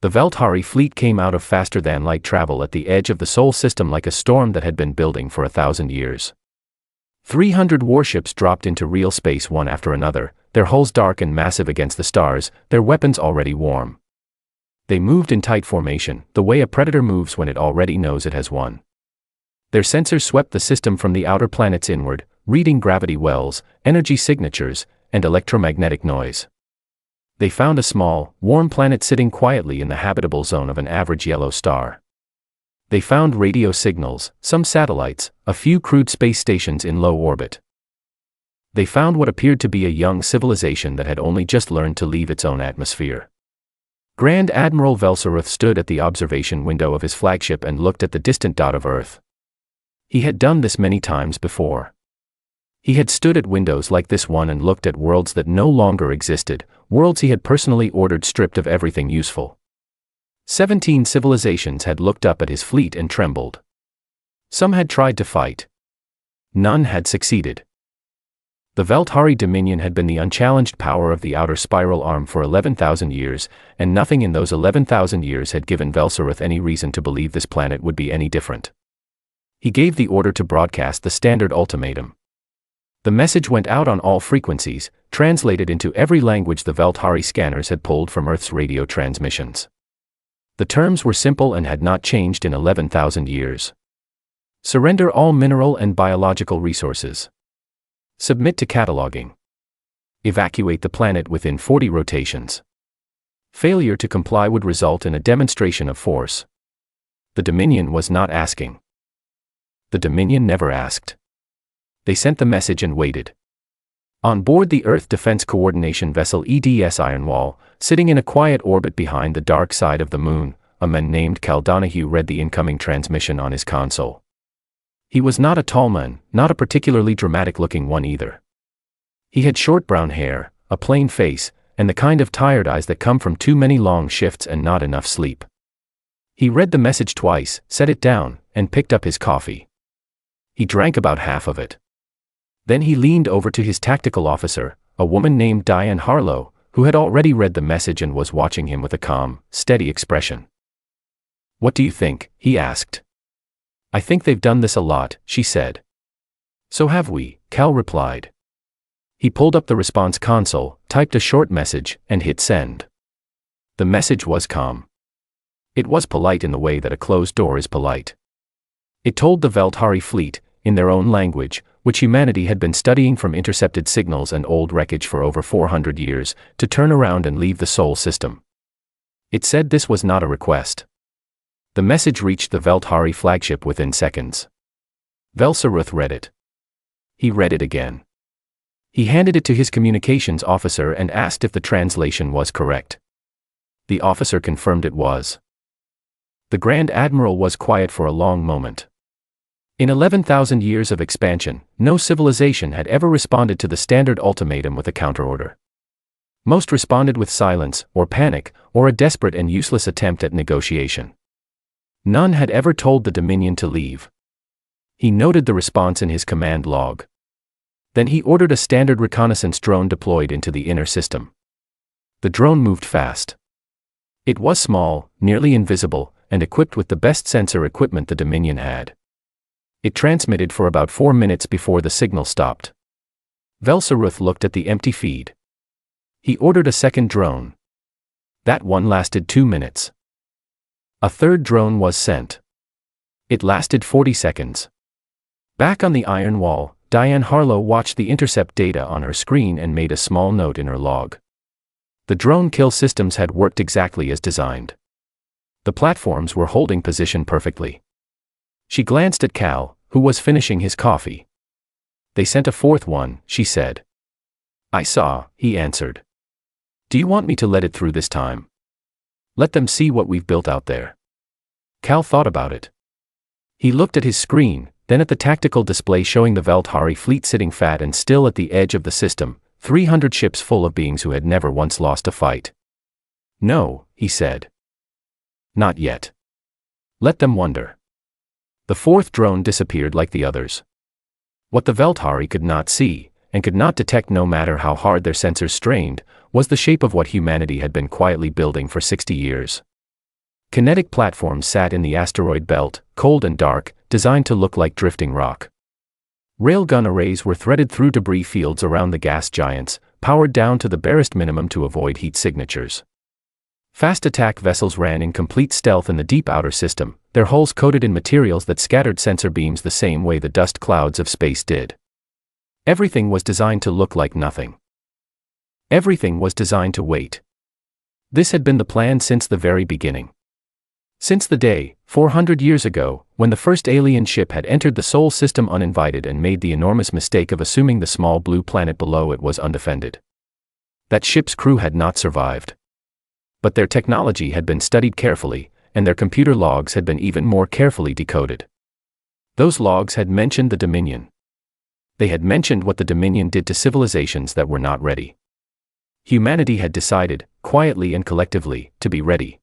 The Veltari fleet came out of faster-than-light travel at the edge of the Sol system like a storm that had been building for 1,000 years. 300 warships dropped into real space one after another, their hulls dark and massive against the stars, their weapons already warm. They moved in tight formation, the way a predator moves when it already knows it has won. Their sensors swept the system from the outer planets inward, reading gravity wells, energy signatures, and electromagnetic noise. They found a small, warm planet sitting quietly in the habitable zone of an average yellow star. They found radio signals, some satellites, a few crude space stations in low orbit. They found what appeared to be a young civilization that had only just learned to leave its own atmosphere. Grand Admiral Velsaruth stood at the observation window of his flagship and looked at the distant dot of Earth. He had done this many times before. He had stood at windows like this one and looked at worlds that no longer existed, worlds he had personally ordered stripped of everything useful. 17 civilizations had looked up at his fleet and trembled. Some had tried to fight. None had succeeded. The Veltari Dominion had been the unchallenged power of the outer spiral arm for 11,000 years, and nothing in those 11,000 years had given Velsaruth any reason to believe this planet would be any different. He gave the order to broadcast the standard ultimatum. The message went out on all frequencies, translated into every language the Veltari scanners had pulled from Earth's radio transmissions. The terms were simple and had not changed in 11,000 years. Surrender all mineral and biological resources. Submit to cataloging. Evacuate the planet within 40 rotations. Failure to comply would result in a demonstration of force. The Dominion was not asking. The Dominion never asked. They sent the message and waited. On board the Earth Defense Coordination Vessel EDS Ironwall, sitting in a quiet orbit behind the dark side of the moon, a man named Cal Donahue read the incoming transmission on his console. He was not a tall man, not a particularly dramatic-looking one either. He had short brown hair, a plain face, and the kind of tired eyes that come from too many long shifts and not enough sleep. He read the message twice, set it down, and picked up his coffee. He drank about half of it. Then he leaned over to his tactical officer, a woman named Diane Harlow, who had already read the message and was watching him with a calm, steady expression. "What do you think?" he asked. "I think they've done this a lot," she said. "So have we," Cal replied. He pulled up the response console, typed a short message, and hit send. The message was calm. It was polite in the way that a closed door is polite. It told the Veltari fleet, in their own language, which humanity had been studying from intercepted signals and old wreckage for over 400 years, to turn around and leave the Sol system. It said this was not a request. The message reached the Veltari flagship within seconds. Velsaruth read it. He read it again. He handed it to his communications officer and asked if the translation was correct. The officer confirmed it was. The Grand Admiral was quiet for a long moment. In 11,000 years of expansion, no civilization had ever responded to the standard ultimatum with a counterorder. Most responded with silence, or panic, or a desperate and useless attempt at negotiation. None had ever told the Dominion to leave. He noted the response in his command log. Then he ordered a standard reconnaissance drone deployed into the inner system. The drone moved fast. It was small, nearly invisible, and equipped with the best sensor equipment the Dominion had. It transmitted for about 4 minutes before the signal stopped. Velsaruth looked at the empty feed. He ordered a second drone. That one lasted 2 minutes. A third drone was sent. It lasted 40 seconds. Back on the iron wall, Diane Harlow watched the intercept data on her screen and made a small note in her log. The drone kill systems had worked exactly as designed. The platforms were holding position perfectly. She glanced at Cal, who was finishing his coffee. "They sent a fourth one," she said. "I saw," he answered. "Do you want me to let it through this time? Let them see what we've built out there." Cal thought about it. He looked at his screen, then at the tactical display showing the Veltari fleet sitting fat and still at the edge of the system, 300 ships full of beings who had never once lost a fight. "No," he said. "Not yet. Let them wonder." The fourth drone disappeared like the others. What the Veltari could not see, and could not detect no matter how hard their sensors strained, was the shape of what humanity had been quietly building for 60 years. Kinetic platforms sat in the asteroid belt, cold and dark, designed to look like drifting rock. Railgun arrays were threaded through debris fields around the gas giants, powered down to the barest minimum to avoid heat signatures. Fast attack vessels ran in complete stealth in the deep outer system, their hulls coated in materials that scattered sensor beams the same way the dust clouds of space did. Everything was designed to look like nothing. Everything was designed to wait. This had been the plan since the very beginning. Since the day, 400 years ago, when the first alien ship had entered the Sol system uninvited and made the enormous mistake of assuming the small blue planet below it was undefended. That ship's crew had not survived. But their technology had been studied carefully, and their computer logs had been even more carefully decoded. Those logs had mentioned the Dominion. They had mentioned what the Dominion did to civilizations that were not ready. Humanity had decided, quietly and collectively, to be ready.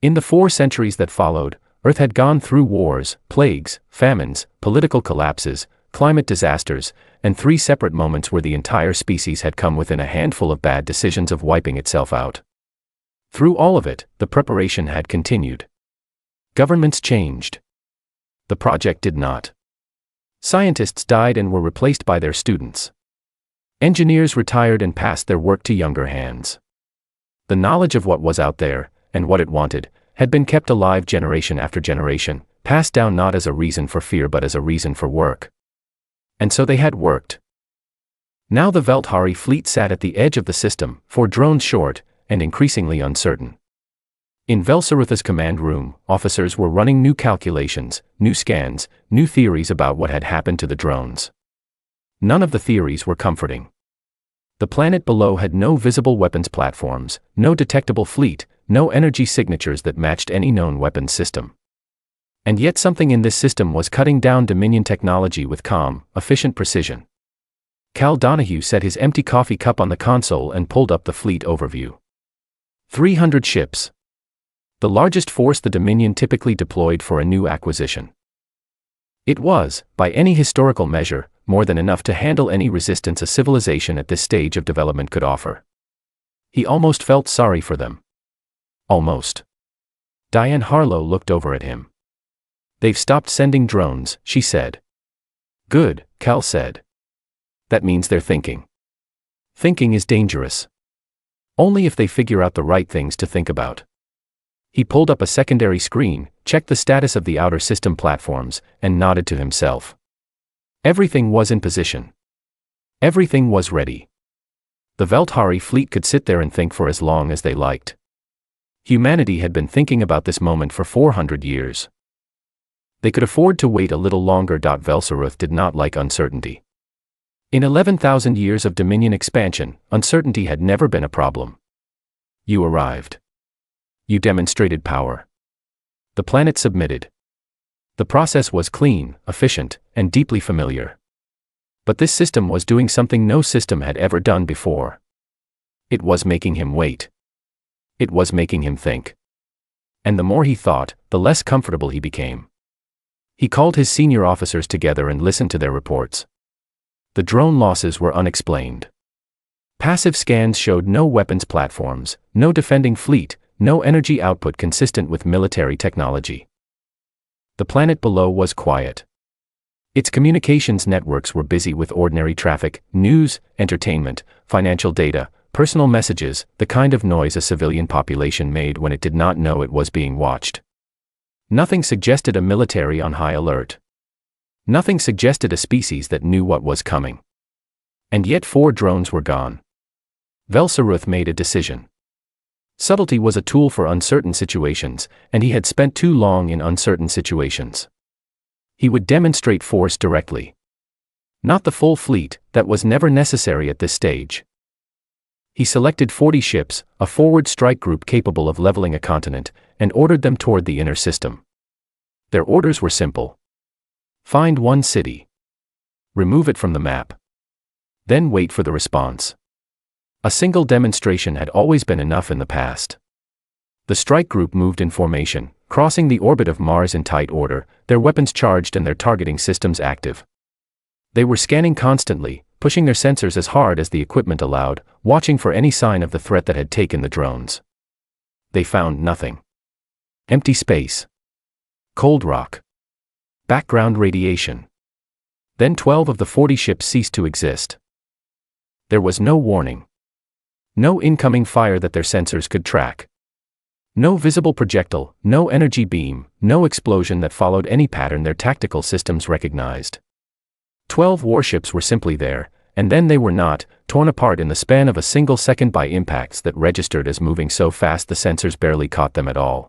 In the 4 centuries that followed, Earth had gone through wars, plagues, famines, political collapses, climate disasters, and 3 separate moments where the entire species had come within a handful of bad decisions of wiping itself out. Through all of it, the preparation had continued. Governments changed. The project did not. Scientists died and were replaced by their students. Engineers retired and passed their work to younger hands. The knowledge of what was out there, and what it wanted, had been kept alive generation after generation, passed down not as a reason for fear but as a reason for work. And so they had worked. Now the Velthari fleet sat at the edge of the system, 4 drones short, and increasingly uncertain. In Velsaruth's command room, officers were running new calculations, new scans, new theories about what had happened to the drones. None of the theories were comforting. The planet below had no visible weapons platforms, no detectable fleet, no energy signatures that matched any known weapons system. And yet something in this system was cutting down Dominion technology with calm, efficient precision. Cal Donahue set his empty coffee cup on the console and pulled up the fleet overview. 300 ships. The largest force the Dominion typically deployed for a new acquisition. It was, by any historical measure, more than enough to handle any resistance a civilization at this stage of development could offer. He almost felt sorry for them. Almost. Diane Harlow looked over at him. "They've stopped sending drones," she said. "Good," Cal said. "That means they're thinking. Thinking is dangerous. Only if they figure out the right things to think about." He pulled up a secondary screen, checked the status of the outer system platforms, and nodded to himself. Everything was in position. Everything was ready. The Velthari fleet could sit there and think for as long as they liked. Humanity had been thinking about this moment for 400 years. They could afford to wait a little longer. Velsaruth did not like uncertainty. In 11,000 years of Dominion expansion, uncertainty had never been a problem. You arrived. You demonstrated power. The planet submitted. The process was clean, efficient, and deeply familiar. But this system was doing something no system had ever done before. It was making him wait. It was making him think. And the more he thought, the less comfortable he became. He called his senior officers together and listened to their reports. The drone losses were unexplained. Passive scans showed no weapons platforms, no defending fleet, no energy output consistent with military technology. The planet below was quiet. Its communications networks were busy with ordinary traffic, news, entertainment, financial data, personal messages, the kind of noise a civilian population made when it did not know it was being watched. Nothing suggested a military on high alert. Nothing suggested a species that knew what was coming. And yet 4 drones were gone. Velsaruth made a decision. Subtlety was a tool for uncertain situations, and he had spent too long in uncertain situations. He would demonstrate force directly. Not the full fleet, that was never necessary at this stage. He selected 40 ships, a forward strike group capable of leveling a continent, and ordered them toward the inner system. Their orders were simple. Find one city. Remove it from the map. Then wait for the response. A single demonstration had always been enough in the past. The strike group moved in formation, crossing the orbit of Mars in tight order, their weapons charged and their targeting systems active. They were scanning constantly, pushing their sensors as hard as the equipment allowed, watching for any sign of the threat that had taken the drones. They found nothing. Empty space. Cold rock. Background radiation. Then 12 of the 40 ships ceased to exist. There was no warning. No incoming fire that their sensors could track. No visible projectile, no energy beam, no explosion that followed any pattern their tactical systems recognized. 12 warships were simply there, and then they were not, torn apart in the span of a single second by impacts that registered as moving so fast the sensors barely caught them at all.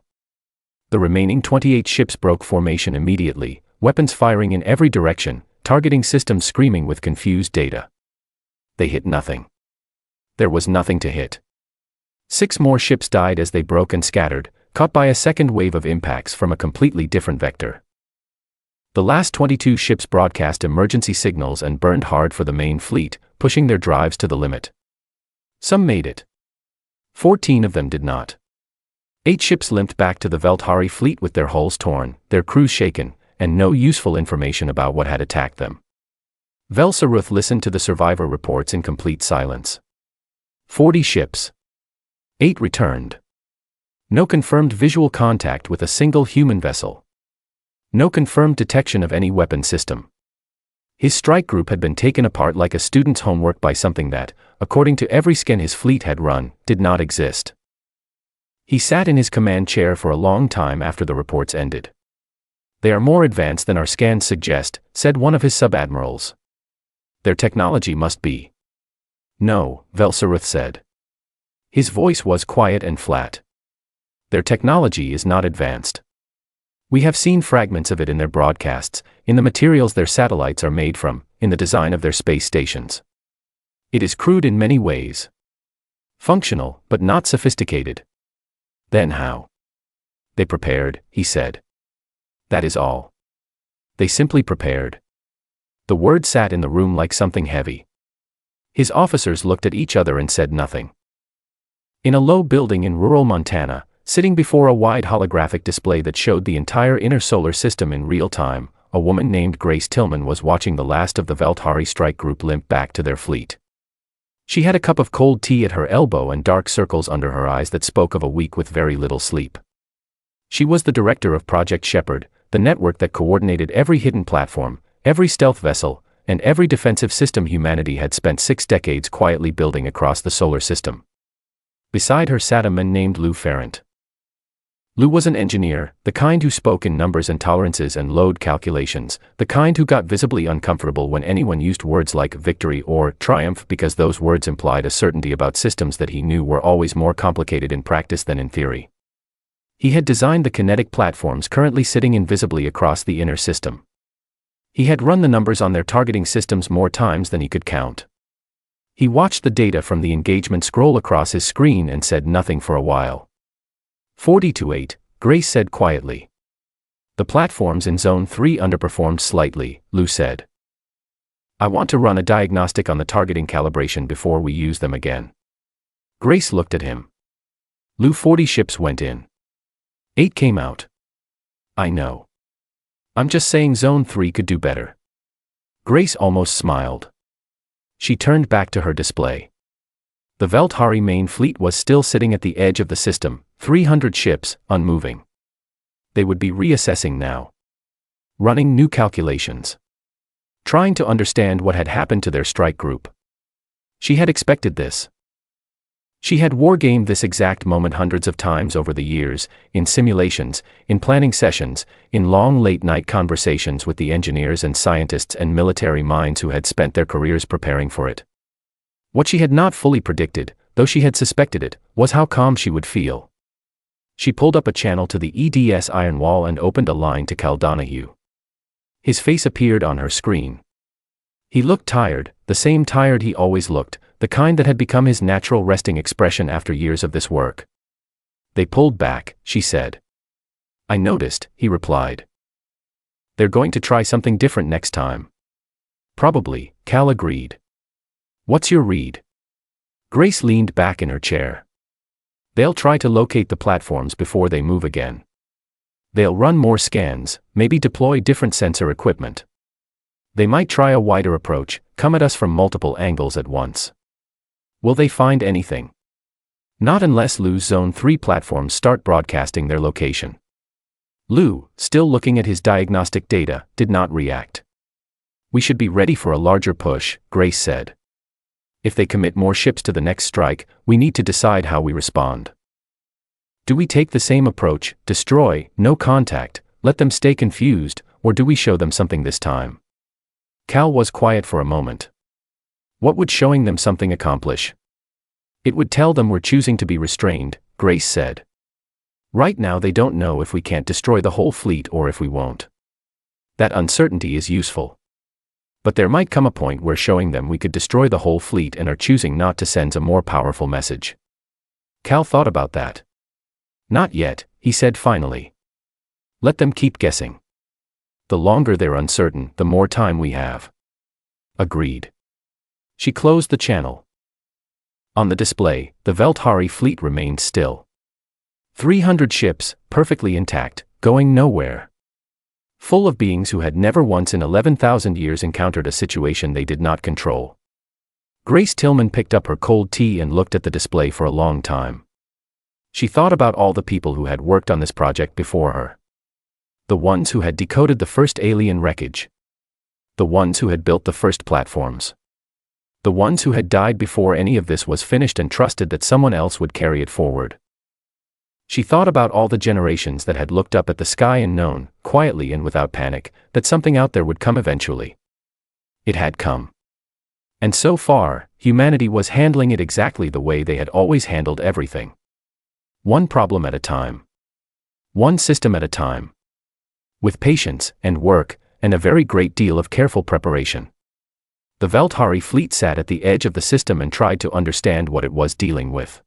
The remaining 28 ships broke formation immediately, weapons firing in every direction, targeting systems screaming with confused data. They hit nothing. There was nothing to hit. 6 more ships died as they broke and scattered, caught by a second wave of impacts from a completely different vector. The last 22 ships broadcast emergency signals and burned hard for the main fleet, pushing their drives to the limit. Some made it. 14 of them did not. 8 ships limped back to the Velthari fleet with their hulls torn, their crews shaken, and no useful information about what had attacked them. Velsaruth listened to the survivor reports in complete silence. 40 ships. 8 returned. No confirmed visual contact with a single human vessel. No confirmed detection of any weapon system. His strike group had been taken apart like a student's homework by something that, according to every scan his fleet had run, did not exist. He sat in his command chair for a long time after the reports ended. "They are more advanced than our scans suggest," said one of his sub-admirals. "Their technology must be." "No," Velsaruth said. His voice was quiet and flat. "Their technology is not advanced. We have seen fragments of it in their broadcasts, in the materials their satellites are made from, in the design of their space stations. It is crude in many ways. Functional, but not sophisticated." "Then how?" "They prepared," he said. "That is all. They simply prepared." The word sat in the room like something heavy. His officers looked at each other and said nothing. In a low building in rural Montana, sitting before a wide holographic display that showed the entire inner solar system in real time, a woman named Grace Tillman was watching the last of the Velthari strike group limp back to their fleet. She had a cup of cold tea at her elbow and dark circles under her eyes that spoke of a week with very little sleep. She was the director of Project Shepherd, the network that coordinated every hidden platform, every stealth vessel, and every defensive system humanity had spent 6 decades quietly building across the solar system. Beside her sat a man named Lou Ferrant. Lou was an engineer, the kind who spoke in numbers and tolerances and load calculations, the kind who got visibly uncomfortable when anyone used words like victory or triumph because those words implied a certainty about systems that he knew were always more complicated in practice than in theory. He had designed the kinetic platforms currently sitting invisibly across the inner system. He had run the numbers on their targeting systems more times than he could count. He watched the data from the engagement scroll across his screen and said nothing for a while. 40-8, Grace said quietly. "The platforms in Zone 3 underperformed slightly," Lou said. "I want to run a diagnostic on the targeting calibration before we use them again." Grace looked at him. "Lou, 40 ships went in. 8 came out." "I know. I'm just saying Zone 3 could do better." Grace almost smiled. She turned back to her display. The Velthari main fleet was still sitting at the edge of the system, 300 ships, unmoving. They would be reassessing now. Running new calculations. Trying to understand what had happened to their strike group. She had expected this. She had wargamed this exact moment hundreds of times over the years, in simulations, in planning sessions, in long late-night conversations with the engineers and scientists and military minds who had spent their careers preparing for it. What she had not fully predicted, though she had suspected it, was how calm she would feel. She pulled up a channel to the EDS iron wall and opened a line to Cal Donahue. His face appeared on her screen. He looked tired, the same tired he always looked, the kind that had become his natural resting expression after years of this work. "They pulled back," she said. "I noticed," he replied. "They're going to try something different next time." "Probably," Cal agreed. "What's your read?" Grace leaned back in her chair. "They'll try to locate the platforms before they move again. They'll run more scans, maybe deploy different sensor equipment. They might try a wider approach, come at us from multiple angles at once. Will they find anything? Not unless Lou's Zone 3 platforms start broadcasting their location. Lou, still looking at his diagnostic data, did not react. We should be ready for a larger push, Grace said. If they commit more ships to the next strike, we need to decide how we respond. Do we take the same approach, destroy, no contact, let them stay confused, or do we show them something this time? Cal was quiet for a moment. What would showing them something accomplish? It would tell them we're choosing to be restrained, Grace said. Right now they don't know if we can't destroy the whole fleet or if we won't. That uncertainty is useful. But there might come a point where showing them we could destroy the whole fleet and are choosing not to sends a more powerful message. Cal thought about that. Not yet, he said finally. Let them keep guessing. The longer they're uncertain, the more time we have. Agreed. She closed the channel. On the display, the Veltari fleet remained still. 300 ships, perfectly intact, going nowhere. Full of beings who had never once in 11,000 years encountered a situation they did not control. Grace Tillman picked up her cold tea and looked at the display for a long time. She thought about all the people who had worked on this project before her. The ones who had decoded the first alien wreckage. The ones who had built the first platforms. The ones who had died before any of this was finished and trusted that someone else would carry it forward. She thought about all the generations that had looked up at the sky and known, quietly and without panic, that something out there would come eventually. It had come. And so far, humanity was handling it exactly the way they had always handled everything. One problem at a time. One system at a time. With patience, and work, and a very great deal of careful preparation. The Veltari fleet sat at the edge of the system and tried to understand what it was dealing with.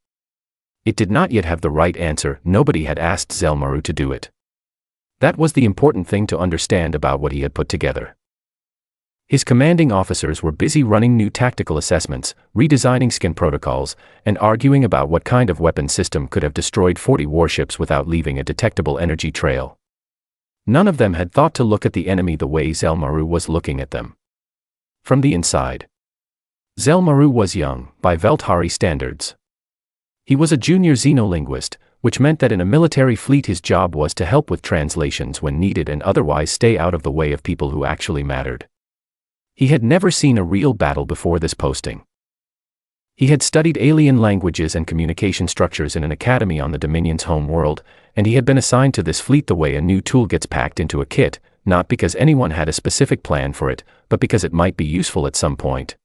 It did not yet have the right answer. Nobody had asked Zelmaru to do it. That was the important thing to understand about what he had put together. His commanding officers were busy running new tactical assessments, redesigning skin protocols, and arguing about what kind of weapon system could have destroyed 40 warships without leaving a detectable energy trail. None of them had thought to look at the enemy the way Zelmaru was looking at them. From the inside. Zelmaru was young, by Veltari standards. He was a junior xenolinguist, which meant that in a military fleet his job was to help with translations when needed and otherwise stay out of the way of people who actually mattered. He had never seen a real battle before this posting. He had studied alien languages and communication structures in an academy on the Dominion's home world, and he had been assigned to this fleet the way a new tool gets packed into a kit, not because anyone had a specific plan for it, but because it might be useful at some point.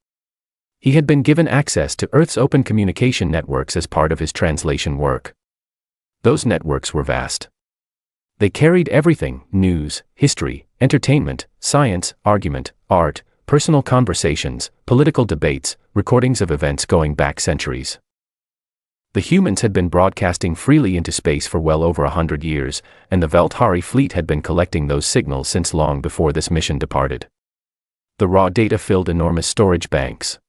He had been given access to Earth's open communication networks as part of his translation work. Those networks were vast. They carried everything: news, history, entertainment, science, argument, art, personal conversations, political debates, recordings of events going back centuries. The humans had been broadcasting freely into space for well over 100 years, and the Veltari fleet had been collecting those signals since long before this mission departed. The raw data filled enormous storage banks.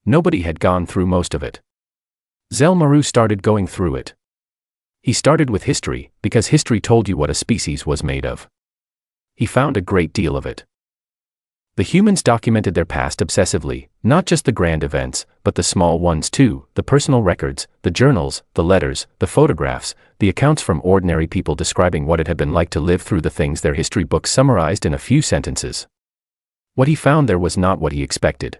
Nobody had gone through most of it. Zelmaru started going through it. He started with history, because history told you what a species was made of. He found a great deal of it. The humans documented their past obsessively, not just the grand events, but the small ones too, the personal records, the journals, the letters, the photographs, the accounts from ordinary people describing what it had been like to live through the things their history books summarized in a few sentences. What he found there was not what he expected.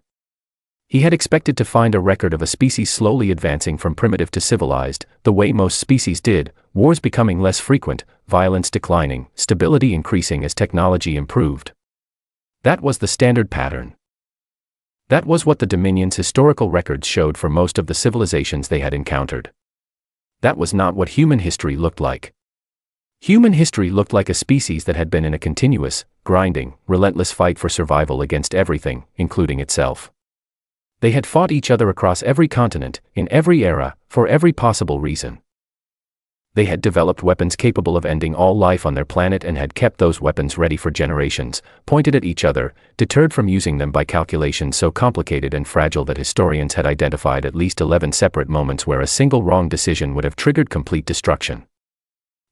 He had expected to find a record of a species slowly advancing from primitive to civilized, the way most species did, wars becoming less frequent, violence declining, stability increasing as technology improved. That was the standard pattern. That was what the Dominion's historical records showed for most of the civilizations they had encountered. That was not what human history looked like. Human history looked like a species that had been in a continuous, grinding, relentless fight for survival against everything, including itself. They had fought each other across every continent, in every era, for every possible reason. They had developed weapons capable of ending all life on their planet and had kept those weapons ready for generations, pointed at each other, deterred from using them by calculations so complicated and fragile that historians had identified at least 11 separate moments where a single wrong decision would have triggered complete destruction.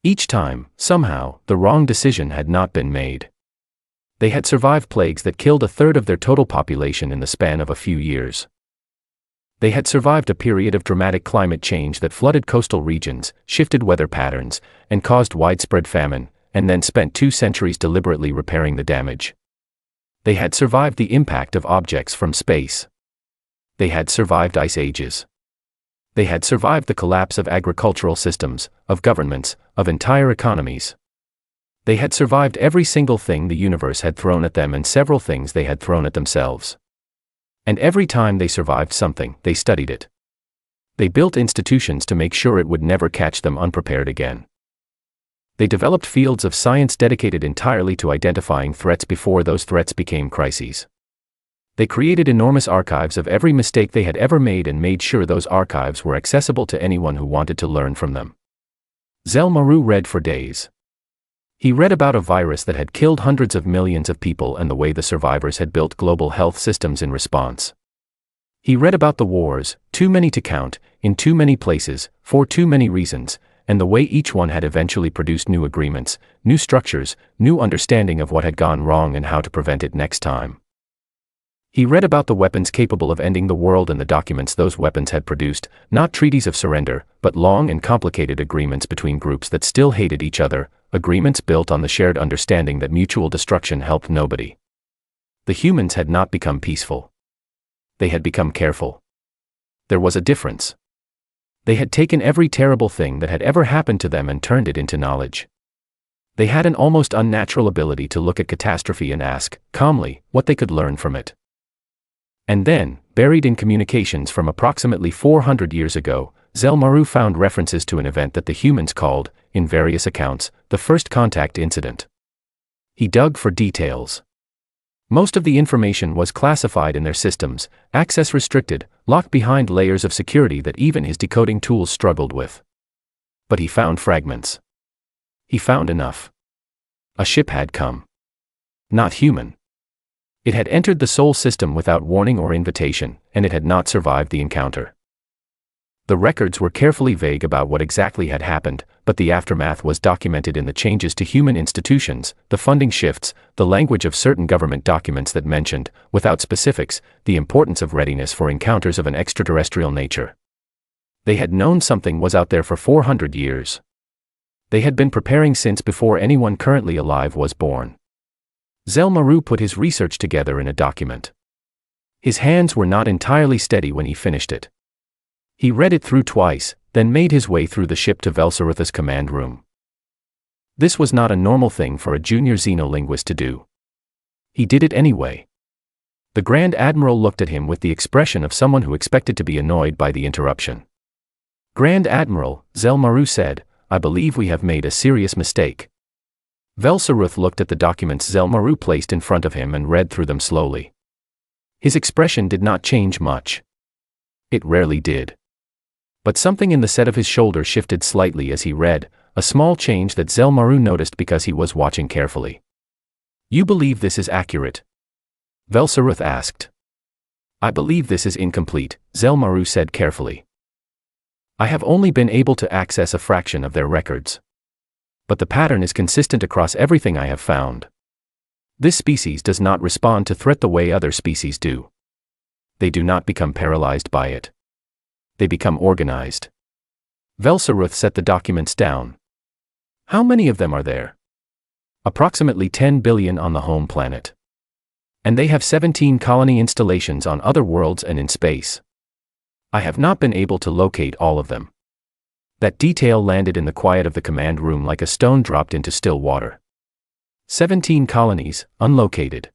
Each time, somehow, the wrong decision had not been made. They had survived plagues that killed a third of their total population in the span of a few years. They had survived a period of dramatic climate change that flooded coastal regions, shifted weather patterns, and caused widespread famine, and then spent 2 centuries deliberately repairing the damage. They had survived the impact of objects from space. They had survived ice ages. They had survived the collapse of agricultural systems, of governments, of entire economies. They had survived every single thing the universe had thrown at them and several things they had thrown at themselves. And every time they survived something, they studied it. They built institutions to make sure it would never catch them unprepared again. They developed fields of science dedicated entirely to identifying threats before those threats became crises. They created enormous archives of every mistake they had ever made and made sure those archives were accessible to anyone who wanted to learn from them. Zell Maru read for days. He read about a virus that had killed hundreds of millions of people and the way the survivors had built global health systems in response. He read about the wars, too many to count, in too many places, for too many reasons, and the way each one had eventually produced new agreements, new structures, new understanding of what had gone wrong and how to prevent it next time. He read about the weapons capable of ending the world and the documents those weapons had produced, not treaties of surrender, but long and complicated agreements between groups that still hated each other, agreements built on the shared understanding that mutual destruction helped nobody. The humans had not become peaceful. They had become careful. There was a difference. They had taken every terrible thing that had ever happened to them and turned it into knowledge. They had an almost unnatural ability to look at catastrophe and ask, calmly, what they could learn from it. And then, buried in communications from approximately 400 years ago, Zell Maru found references to an event that the humans called, in various accounts, the first contact incident. He dug for details. Most of the information was classified in their systems, access restricted, locked behind layers of security that even his decoding tools struggled with. But he found fragments. He found enough. A ship had come. Not human. It had entered the Sol system without warning or invitation, and it had not survived the encounter. The records were carefully vague about what exactly had happened, but the aftermath was documented in the changes to human institutions, the funding shifts, the language of certain government documents that mentioned, without specifics, the importance of readiness for encounters of an extraterrestrial nature. They had known something was out there for 400 years. They had been preparing since before anyone currently alive was born. Zell Maru put his research together in a document. His hands were not entirely steady when he finished it. He read it through twice, then made his way through the ship to Velsaruth's command room. This was not a normal thing for a junior xenolinguist to do. He did it anyway. The Grand Admiral looked at him with the expression of someone who expected to be annoyed by the interruption. "Grand Admiral," Zell Maru said, "I believe we have made a serious mistake." Velsaruth looked at the documents Zell Maru placed in front of him and read through them slowly. His expression did not change much. It rarely did. But something in the set of his shoulder shifted slightly as he read, a small change that Zell Maru noticed because he was watching carefully. "You believe this is accurate?" Velsaruth asked. "I believe this is incomplete," Zell Maru said carefully. "I have only been able to access a fraction of their records. But the pattern is consistent across everything I have found. This species does not respond to threat the way other species do. They do not become paralyzed by it. They become organized." Velsaruth set the documents down. "How many of them are there?" "Approximately 10 billion on the home planet. And they have 17 colony installations on other worlds and in space. I have not been able to locate all of them." That detail landed in the quiet of the command room like a stone dropped into still water. 17 colonies, unlocated.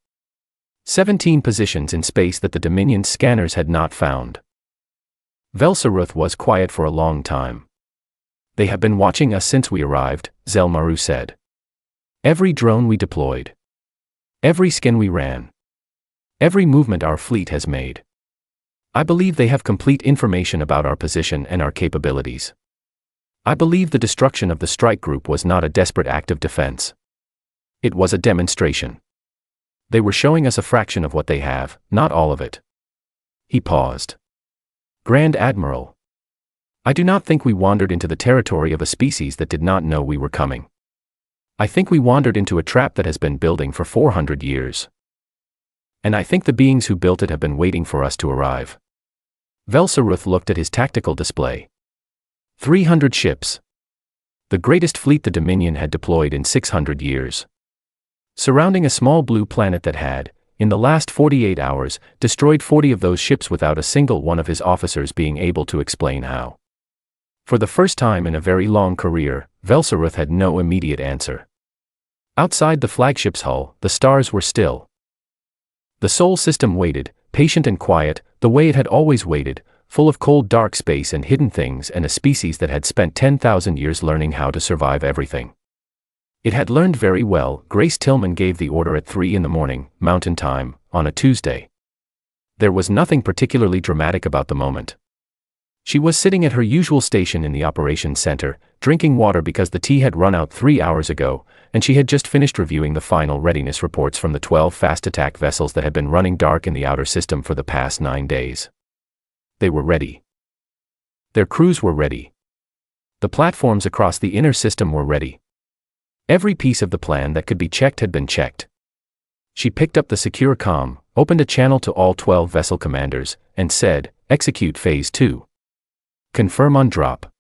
17 positions in space that the Dominion's scanners had not found. Velsaruth was quiet for a long time. "They have been watching us since we arrived," Zell Maru said. "Every drone we deployed. Every scan we ran. Every movement our fleet has made. I believe they have complete information about our position and our capabilities. I believe the destruction of the strike group was not a desperate act of defense. It was a demonstration. They were showing us a fraction of what they have, not all of it." He paused. "Grand Admiral, I do not think we wandered into the territory of a species that did not know we were coming. I think we wandered into a trap that has been building for 400 years. And I think the beings who built it have been waiting for us to arrive." Velsaruth looked at his tactical display. 300 ships. The greatest fleet the Dominion had deployed in 600 years. Surrounding a small blue planet that had, in the last 48 hours, destroyed 40 of those ships without a single one of his officers being able to explain how. For the first time in a very long career, Velsaruth had no immediate answer. Outside the flagship's hull, the stars were still. The Sol system waited, patient and quiet, the way it had always waited, full of cold dark space and hidden things and a species that had spent 10,000 years learning how to survive everything. It had learned very well. Grace Tillman gave the order at 3 a.m, Mountain Time, on a Tuesday. There was nothing particularly dramatic about the moment. She was sitting at her usual station in the operations center, drinking water because the tea had run out 3 hours ago, and she had just finished reviewing the final readiness reports from the 12 fast attack vessels that had been running dark in the outer system for the past 9 days. They were ready. Their crews were ready. The platforms across the inner system were ready. Every piece of the plan that could be checked had been checked. She picked up the secure comm, opened a channel to all 12 vessel commanders, and said, "Execute Phase 2. Confirm on drop."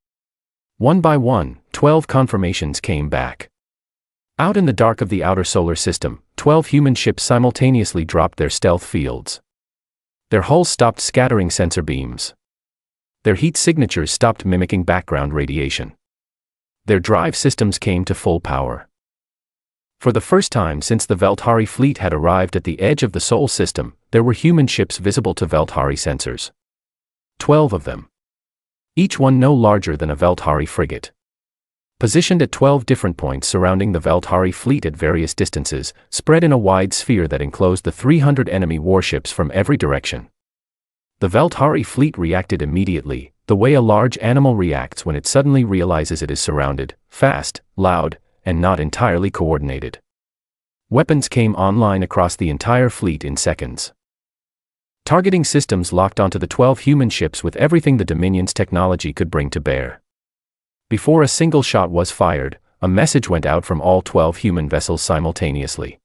One by one, 12 confirmations came back. Out in the dark of the outer solar system, 12 human ships simultaneously dropped their stealth fields. Their hulls stopped scattering sensor beams. Their heat signatures stopped mimicking background radiation. Their drive systems came to full power. For the first time since the Veltari fleet had arrived at the edge of the Sol system, there were human ships visible to Veltari sensors. 12 of them. Each one no larger than a Veltari frigate. Positioned at 12 different points surrounding the Veltari fleet at various distances, spread in a wide sphere that enclosed the 300 enemy warships from every direction. The Veltari fleet reacted immediately, the way a large animal reacts when it suddenly realizes it is surrounded, fast, loud, and not entirely coordinated. Weapons came online across the entire fleet in seconds. Targeting systems locked onto the 12 human ships with everything the Dominion's technology could bring to bear. Before a single shot was fired, a message went out from all 12 human vessels simultaneously.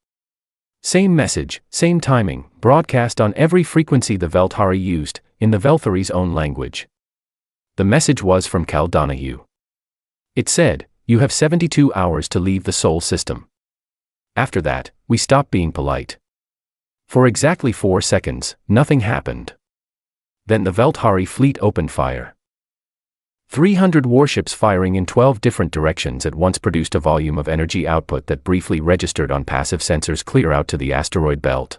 Same message, same timing, broadcast on every frequency the Veltari used, in the Velthari's own language. The message was from Cal Donahue. It said, "You have 72 hours to leave the Sol system. After that, we stop being polite." For exactly 4 seconds, nothing happened. Then the Veltari fleet opened fire. 300 warships firing in 12 different directions at once produced a volume of energy output that briefly registered on passive sensors clear out to the asteroid belt.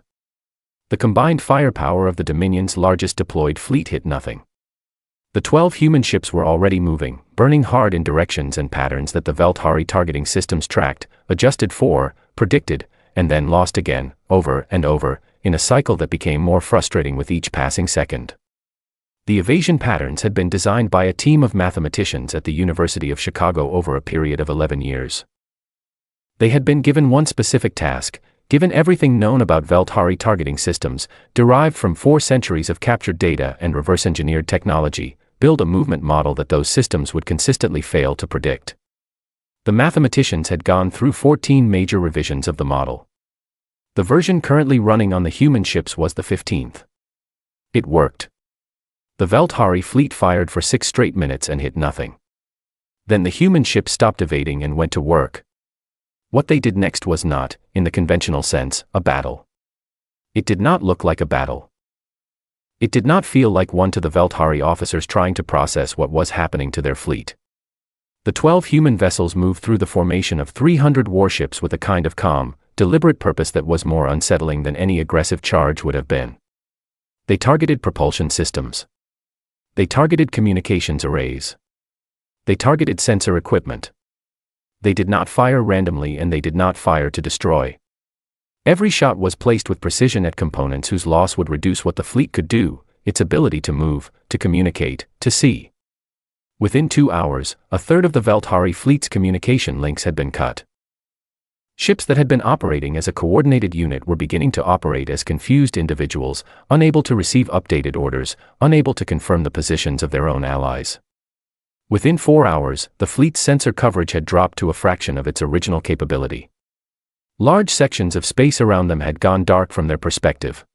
The combined firepower of the Dominion's largest deployed fleet hit nothing. The 12 human ships were already moving, burning hard in directions and patterns that the Veltari targeting systems tracked, adjusted for, predicted, and then lost again, over and over, in a cycle that became more frustrating with each passing second. The evasion patterns had been designed by a team of mathematicians at the University of Chicago over a period of 11 years. They had been given one specific task, given everything known about Veltari targeting systems, derived from 4 centuries of captured data and reverse-engineered technology, build a movement model that those systems would consistently fail to predict. The mathematicians had gone through 14 major revisions of the model. The version currently running on the human ships was the 15th. It worked. The Veltari fleet fired for 6 straight minutes and hit nothing. Then the human ships stopped evading and went to work. What they did next was not, in the conventional sense, a battle. It did not look like a battle. It did not feel like one to the Veltari officers trying to process what was happening to their fleet. The 12 human vessels moved through the formation of 300 warships with a kind of calm, deliberate purpose that was more unsettling than any aggressive charge would have been. They targeted propulsion systems. They targeted communications arrays. They targeted sensor equipment. They did not fire randomly and they did not fire to destroy. Every shot was placed with precision at components whose loss would reduce what the fleet could do, its ability to move, to communicate, to see. Within 2 hours, a third of the Veltari fleet's communication links had been cut. Ships that had been operating as a coordinated unit were beginning to operate as confused individuals, unable to receive updated orders, unable to confirm the positions of their own allies. Within 4 hours, the fleet's sensor coverage had dropped to a fraction of its original capability. Large sections of space around them had gone dark from their perspective.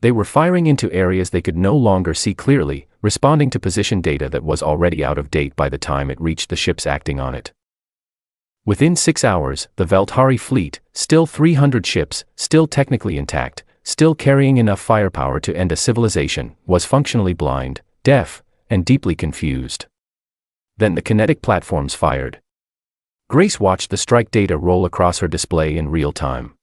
They were firing into areas they could no longer see clearly, responding to position data that was already out of date by the time it reached the ships acting on it. Within 6 hours, the Veltari fleet, still 300 ships, still technically intact, still carrying enough firepower to end a civilization, was functionally blind, deaf, and deeply confused. Then the kinetic platforms fired. Grace watched the strike data roll across her display in real time.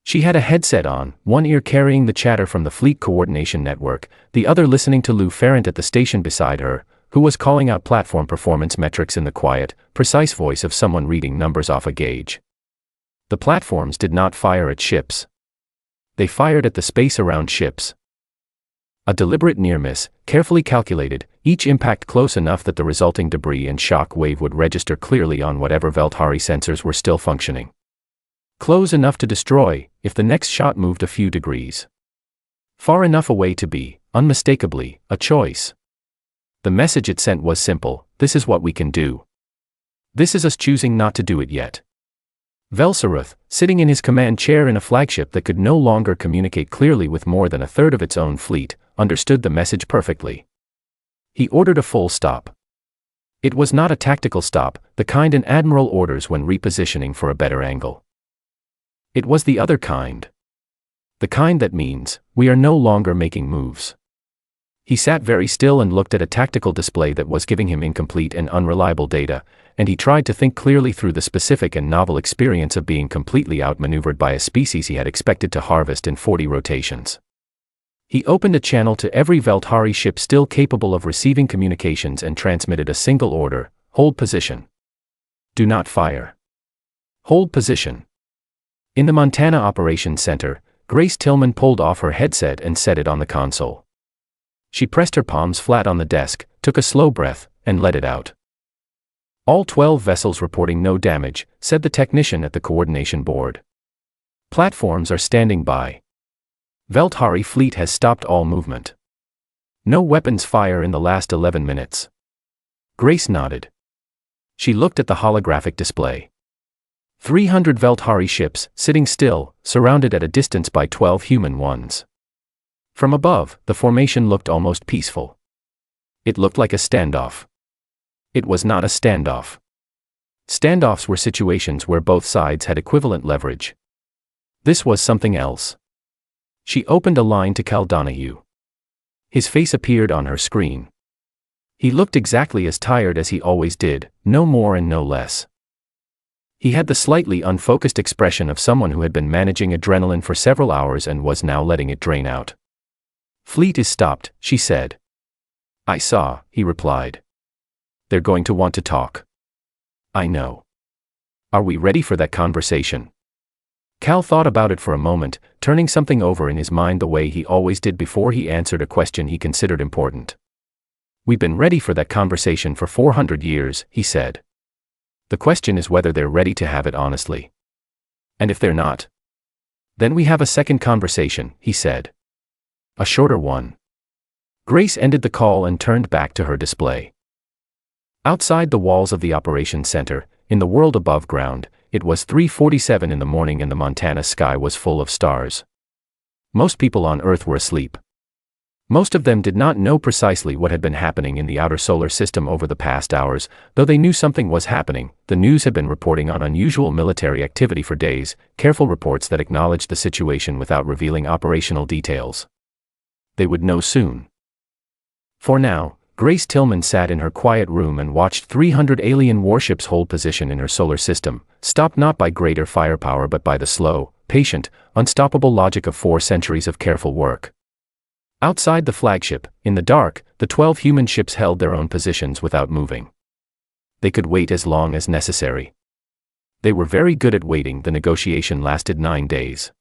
She had a headset on, one ear carrying the chatter from the fleet coordination network, the other listening to Lou Ferrant at the station beside her, who was calling out platform performance metrics in the quiet, precise voice of someone reading numbers off a gauge. The platforms did not fire at ships. They fired at the space around ships. A deliberate near-miss, carefully calculated, each impact close enough that the resulting debris and shock wave would register clearly on whatever Veltari sensors were still functioning. Close enough to destroy, if the next shot moved a few degrees. Far enough away to be, unmistakably, a choice. The message it sent was simple: this is what we can do. This is us choosing not to do it yet. Velsaruth, sitting in his command chair in a flagship that could no longer communicate clearly with more than a third of its own fleet, understood the message perfectly. He ordered a full stop. It was not a tactical stop, the kind an admiral orders when repositioning for a better angle. It was the other kind. The kind that means, we are no longer making moves. He sat very still and looked at a tactical display that was giving him incomplete and unreliable data, and he tried to think clearly through the specific and novel experience of being completely outmaneuvered by a species he had expected to harvest in 40 rotations. He opened a channel to every Veltari ship still capable of receiving communications and transmitted a single order: hold position. Do not fire. Hold position. In the Montana Operations Center, Grace Tillman pulled off her headset and set it on the console. She pressed her palms flat on the desk, took a slow breath, and let it out. All 12 vessels reporting no damage, said the technician at the coordination board. Platforms are standing by. Veltari fleet has stopped all movement. No weapons fire in the last 11 minutes. Grace nodded. She looked at the holographic display. 300 Veltari ships, sitting still, surrounded at a distance by 12 human ones. From above, the formation looked almost peaceful. It looked like a standoff. It was not a standoff. Standoffs were situations where both sides had equivalent leverage. This was something else. She opened a line to Cal Donahue. His face appeared on her screen. He looked exactly as tired as he always did, no more and no less. He had the slightly unfocused expression of someone who had been managing adrenaline for several hours and was now letting it drain out. Fleet is stopped, she said. I saw, he replied. They're going to want to talk. I know. Are we ready for that conversation? Cal thought about it for a moment, turning something over in his mind the way he always did before he answered a question he considered important. We've been ready for that conversation for 400 years, he said. The question is whether they're ready to have it honestly. And if they're not, then we have a second conversation, he said. A shorter one. Grace ended the call and turned back to her display. Outside the walls of the operations center, in the world above ground, it was 3:47 in the morning and the Montana sky was full of stars. Most people on Earth were asleep. Most of them did not know precisely what had been happening in the outer solar system over the past hours, though they knew something was happening. The news had been reporting on unusual military activity for days, careful reports that acknowledged the situation without revealing operational details. They would know soon. For now, Grace Tillman sat in her quiet room and watched 300 alien warships hold position in her solar system, stopped not by greater firepower but by the slow, patient, unstoppable logic of 4 centuries of careful work. Outside the flagship, in the dark, the 12 human ships held their own positions without moving. They could wait as long as necessary. They were very good at waiting. The negotiation lasted 9 days.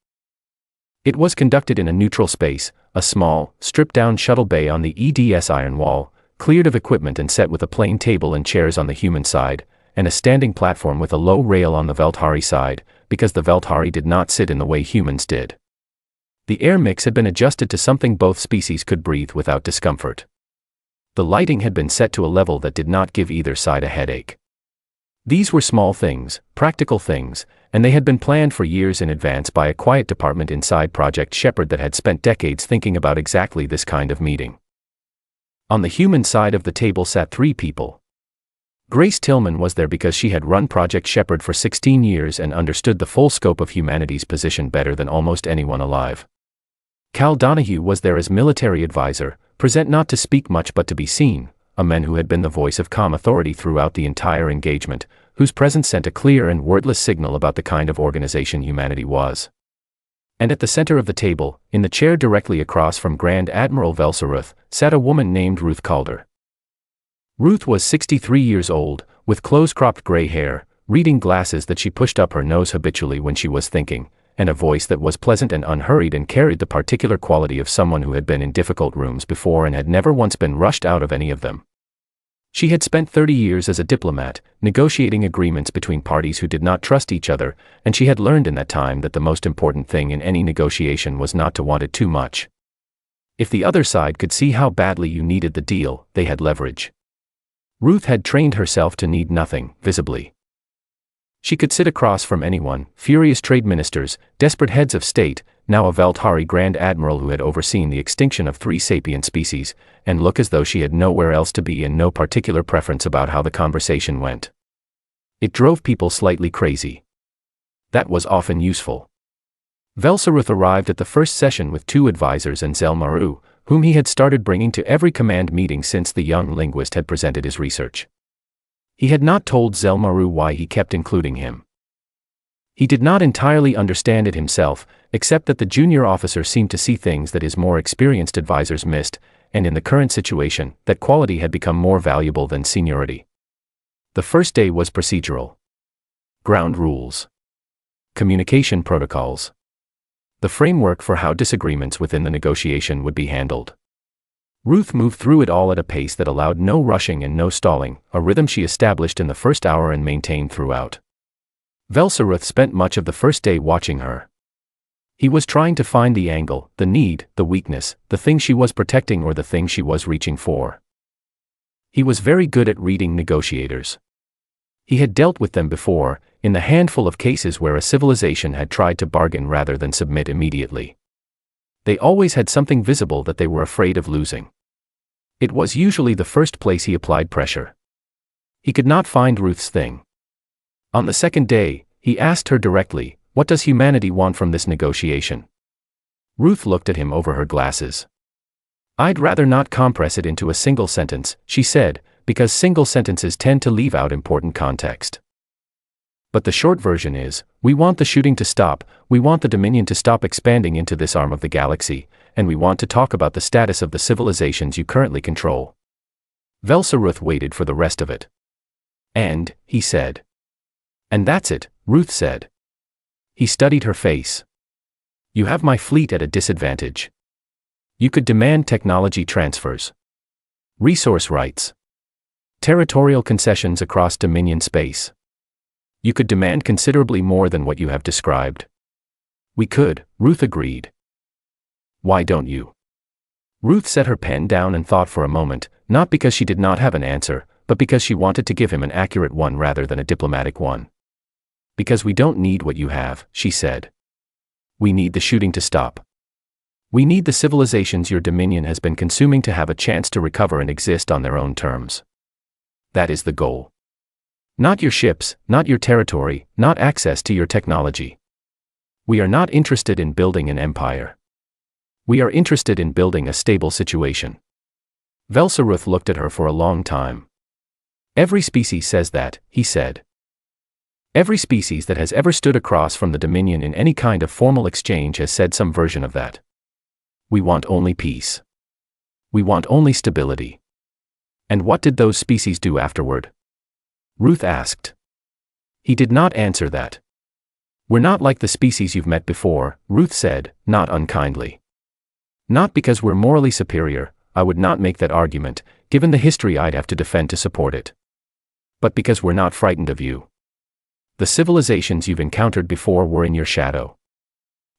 It was conducted in a neutral space, a small, stripped-down shuttle bay on the EDS iron wall, cleared of equipment and set with a plain table and chairs on the human side, and a standing platform with a low rail on the Veltari side, because the Veltari did not sit in the way humans did. The air mix had been adjusted to something both species could breathe without discomfort. The lighting had been set to a level that did not give either side a headache. These were small things, practical things, and they had been planned for years in advance by a quiet department inside Project Shepherd that had spent decades thinking about exactly this kind of meeting. On the human side of the table sat 3 people. Grace Tillman was there because she had run Project Shepherd for 16 years and understood the full scope of humanity's position better than almost anyone alive. Cal Donahue was there as military advisor, present not to speak much but to be seen, a man who had been the voice of calm authority throughout the entire engagement, whose presence sent a clear and wordless signal about the kind of organization humanity was. And at the center of the table, in the chair directly across from Grand Admiral Velsaruth, sat a woman named Ruth Calder. Ruth was 63 years old, with close-cropped gray hair, reading glasses that she pushed up her nose habitually when she was thinking, and a voice that was pleasant and unhurried and carried the particular quality of someone who had been in difficult rooms before and had never once been rushed out of any of them. She had spent 30 years as a diplomat, negotiating agreements between parties who did not trust each other, and she had learned in that time that the most important thing in any negotiation was not to want it too much. If the other side could see how badly you needed the deal, they had leverage. Ruth had trained herself to need nothing, visibly. She could sit across from anyone, furious trade ministers, desperate heads of state, now a Veltari Grand Admiral who had overseen the extinction of 3 sapient species, and look as though she had nowhere else to be and no particular preference about how the conversation went. It drove people slightly crazy. That was often useful. Velsaruth arrived at the first session with 2 advisors and Zelmaru, whom he had started bringing to every command meeting since the young linguist had presented his research. He had not told Zelmaru why he kept including him. He did not entirely understand it himself, except that the junior officer seemed to see things that his more experienced advisors missed, and in the current situation, that quality had become more valuable than seniority. The first day was procedural. Ground rules. Communication protocols. The framework for how disagreements within the negotiation would be handled. Ruth moved through it all at a pace that allowed no rushing and no stalling, a rhythm she established in the first hour and maintained throughout. Velsaruth spent much of the first day watching her. He was trying to find the angle, the need, the weakness, the thing she was protecting or the thing she was reaching for. He was very good at reading negotiators. He had dealt with them before, in the handful of cases where a civilization had tried to bargain rather than submit immediately. They always had something visible that they were afraid of losing. It was usually the first place he applied pressure. He could not find Ruth's thing. On the second day, he asked her directly, "What does humanity want from this negotiation?" Ruth looked at him over her glasses. "I'd rather not compress it into a single sentence," she said, "because single sentences tend to leave out important context. But the short version is, we want the shooting to stop, we want the Dominion to stop expanding into this arm of the galaxy, and we want to talk about the status of the civilizations you currently control." Velsaruth waited for the rest of it. "And," he said. "And that's it," Ruth said. He studied her face. "You have my fleet at a disadvantage. You could demand technology transfers, resource rights, territorial concessions across Dominion space. You could demand considerably more than what you have described." "We could," Ruth agreed. "Why don't you?" Ruth set her pen down and thought for a moment, not because she did not have an answer, but because she wanted to give him an accurate one rather than a diplomatic one. "Because we don't need what you have," she said. "We need the shooting to stop. We need the civilizations your Dominion has been consuming to have a chance to recover and exist on their own terms. That is the goal. Not your ships, not your territory, not access to your technology. We are not interested in building an empire. We are interested in building a stable situation." Velsaruth looked at her for a long time. "Every species says that," he said. "Every species that has ever stood across from the Dominion in any kind of formal exchange has said some version of that. We want only peace. We want only stability." "And what did those species do afterward?" Ruth asked. He did not answer that. "We're not like the species you've met before," Ruth said, not unkindly. "Not because we're morally superior, I would not make that argument, given the history I'd have to defend to support it. But because we're not frightened of you. The civilizations you've encountered before were in your shadow.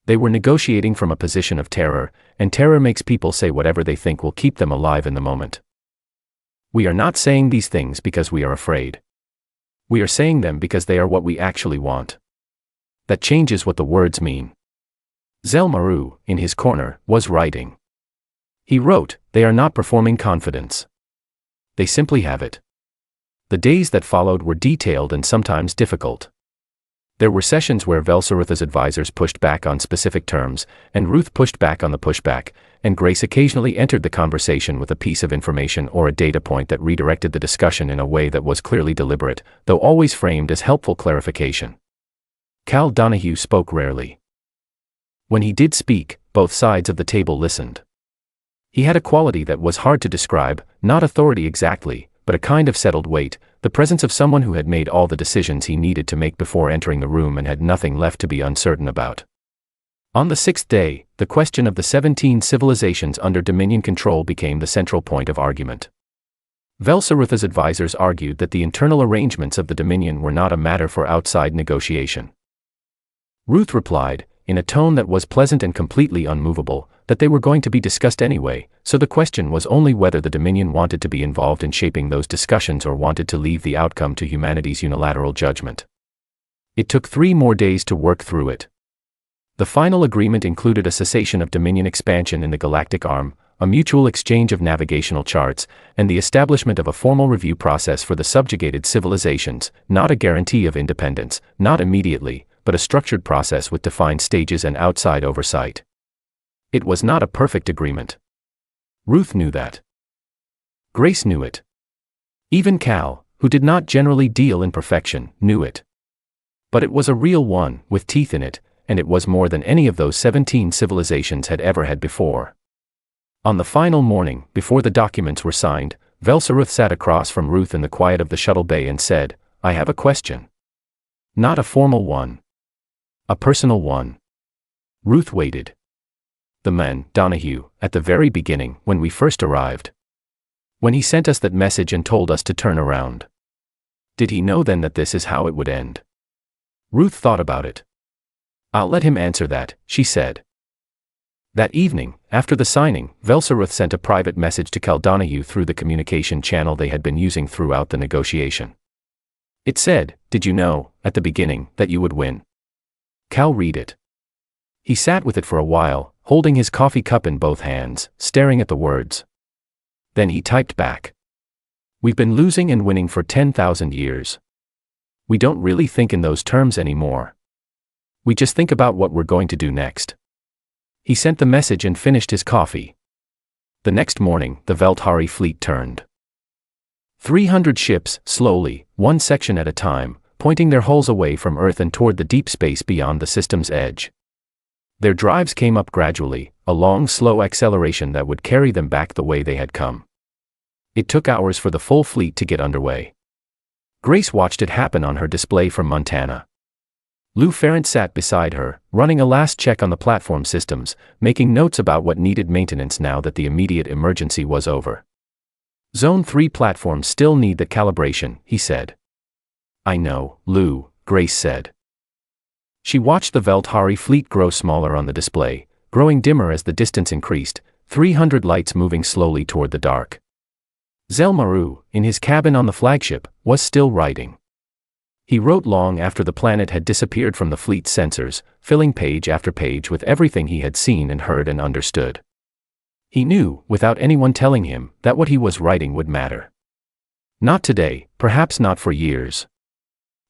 They were negotiating from a position of terror, and terror makes people say whatever they think will keep them alive in the moment. We are not saying these things because we are afraid. We are saying them because they are what we actually want. That changes what the words mean." Zelmaru, in his corner, was writing. He wrote, "They are not performing confidence. They simply have it. The days that followed were detailed and sometimes difficult. There were sessions where Velsaruth's advisors pushed back on specific terms, and Ruth pushed back on the pushback, and Grace occasionally entered the conversation with a piece of information or a data point that redirected the discussion in a way that was clearly deliberate, though always framed as helpful clarification. Cal Donahue spoke rarely. When he did speak, both sides of the table listened. He had a quality that was hard to describe, not authority exactly, but a kind of settled weight, the presence of someone who had made all the decisions he needed to make before entering the room and had nothing left to be uncertain about. On the 6th day, the question of the 17 civilizations under Dominion control became the central point of argument. Velsaruth's advisors argued that the internal arrangements of the Dominion were not a matter for outside negotiation. Ruth replied, in a tone that was pleasant and completely unmovable, that they were going to be discussed anyway, so the question was only whether the Dominion wanted to be involved in shaping those discussions or wanted to leave the outcome to humanity's unilateral judgment. It took 3 more days to work through it. The final agreement included a cessation of Dominion expansion in the galactic arm, a mutual exchange of navigational charts, and the establishment of a formal review process for the subjugated civilizations, not a guarantee of independence, not immediately, but a structured process with defined stages and outside oversight. It was not a perfect agreement. Ruth knew that. Grace knew it. Even Cal, who did not generally deal in perfection, knew it. But it was a real one, with teeth in it, and it was more than any of those 17 civilizations had ever had before. On the final morning, before the documents were signed, Velsaruth sat across from Ruth in the quiet of the shuttle bay and said, "I have a question. Not a formal one. A personal one." Ruth waited. "The man, Donahue, at the very beginning, when we first arrived. When he sent us that message and told us to turn around. Did he know then that this is how it would end?" Ruth thought about it. "I'll let him answer that," she said. That evening, after the signing, Velsaruth sent a private message to Cal Donahue through the communication channel they had been using throughout the negotiation. It said, "Did you know, at the beginning, that you would win?" Cal read it. He sat with it for a while, holding his coffee cup in both hands, staring at the words. Then he typed back. "We've been losing and winning for 10,000 years. We don't really think in those terms anymore. We just think about what we're going to do next." He sent the message and finished his coffee. The next morning, the Veltari fleet turned. 300 ships, slowly, one section at a time, pointing their hulls away from Earth and toward the deep space beyond the system's edge. Their drives came up gradually, a long, slow acceleration that would carry them back the way they had come. It took hours for the full fleet to get underway. Grace watched it happen on her display from Montana. Lou Ferrant sat beside her, running a last check on the platform systems, making notes about what needed maintenance now that the immediate emergency was over. "Zone 3 platforms still need the calibration," he said. "I know, Lou," Grace said. She watched the Veltari fleet grow smaller on the display, growing dimmer as the distance increased, 300 lights moving slowly toward the dark. Zelmaru, in his cabin on the flagship, was still writing. He wrote long after the planet had disappeared from the fleet's sensors, filling page after page with everything he had seen and heard and understood. He knew, without anyone telling him, that what he was writing would matter. Not today, perhaps not for years.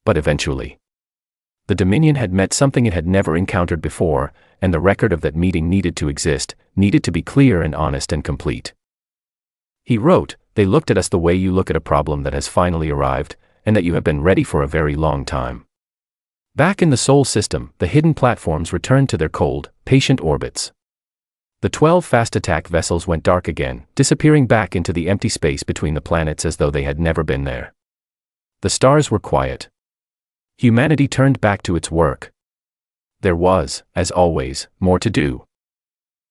But eventually. The Dominion had met something it had never encountered before, and the record of that meeting needed to exist, needed to be clear and honest and complete. He wrote, "They looked at us the way you look at a problem that has finally arrived, and that you have been ready for a very long time." Back in the Sol system, the hidden platforms returned to their cold, patient orbits. The 12 fast attack vessels went dark again, disappearing back into the empty space between the planets as though they had never been there. The stars were quiet. Humanity turned back to its work. There was, as always, more to do.